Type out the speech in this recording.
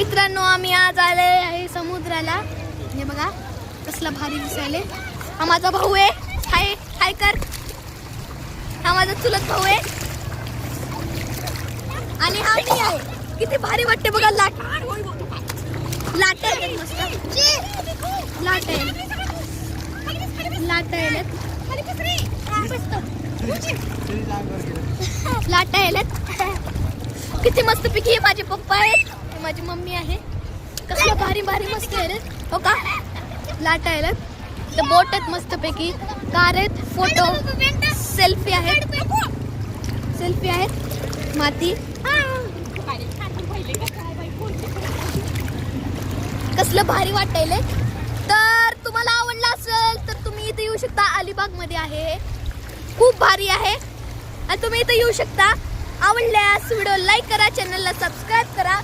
मित्रांनो आम्ही आज आले आहे समुद्राला. हे बघा कसला भारी दिसायले. हा माझा भाऊ आहे. हाय हाय कर. हा माझा चुलत भाऊ आहे आणि हा मी आहे. किती भारी वाटते बघा. लाट आहे मस्त. लाट आहे लाट आहे. किती मस्त पैकी हे माझे पप्पा आहेत, माझी मम्मी आहे. कसलं भारी भारी मस्त आहे रे. हो का लाट आहे. तर बोट आहेत मस्त पैकी. कार आहेत. फोटो सेल्फी आहेत. माती. कसलं भारी वाटायले. तर तुम्हाला आवडलं असेल तर तुम्ही इथे येऊ शकता. अलिबाग मध्ये आहे. खूप भारी आहे आणि तुम्ही इथे येऊ शकता. आवडल्यास व्हिडिओ लाईक करा, चॅनलला सबस्क्राईब करा.